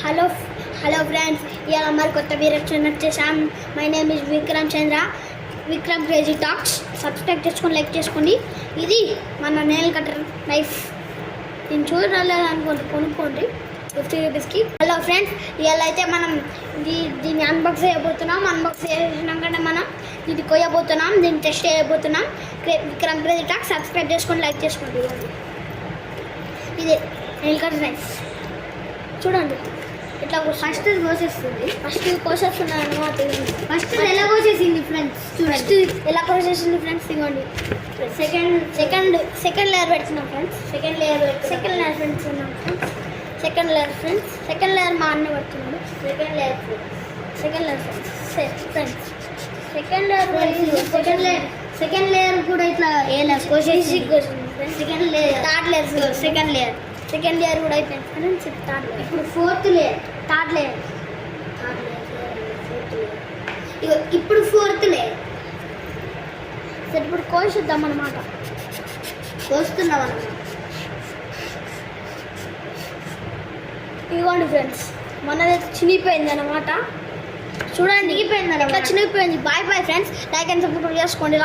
Hello friends, ఇవాళ మరి కొత్త వీరక్షణ వచ్చేసాం. My name is Vikram Chandra, Vikram crazy talks. Subscribe చేసుకొని లైక్ చేసుకోండి. ఇది మన నెయిల్ కటర్ నైఫ్. దీన్ని చూడాలనుకోండి, కొనుక్కోండి 50 రూపీస్కి. హలో ఫ్రెండ్స్, ఇవాళ అయితే మనం దీన్ని అన్బాక్స్ చేయబోతున్నాం. అన్బాక్స్ చేసినాకంటే మనం దీన్ని కొయ్యబోతున్నాం, దీన్ని టెస్ట్ చేయబోతున్నాం. విక్రమ్ క్రేజీ టాక్స్ సబ్స్క్రైబ్ చేసుకొని లైక్ చేసుకోండి. ఇదే నెయిల్ కటర్ నైఫ్ చూడండి. ఇట్లా ఫస్ట్ కోసేస్తుంది. అన్నమాట. ఫస్ట్ ఎలా కోసేసింది ఫ్రెండ్స్? ఫస్ట్ ఎలా కోసేసింది ఫ్రెండ్స్? ఇవ్వండి. సెకండ్ లేయర్ పెడుతున్నాం ఫ్రెండ్స్. సెకండ్ లేయర్ పెడుతున్నాం ఫ్రెండ్స్. సెకండ్ లేయర్ మా అన్న పెడుతున్నాడు. సెకండ్ లేయర్ కూడా ఇట్లా కోసేసి సెకండ్ లేయర్ కూడా అయిపోయింది ఫ్రెండ్స్. Third layer. ఇప్పుడు ఫోర్త్ లేయర్. Third layer. ఇప్పుడు ఫోర్త్ లేయర్. సరే, ఇప్పుడు కోసేద్దాం అన్నమాట. కోస్తున్నాం అన్నమాట. ఇదిగోండి ఫ్రెండ్స్, మనది చినిగిపోయింది అన్నమాట. చూడండి, చినిగిపోయింది. Bye friends. Like and subscribe చేసుకోండి.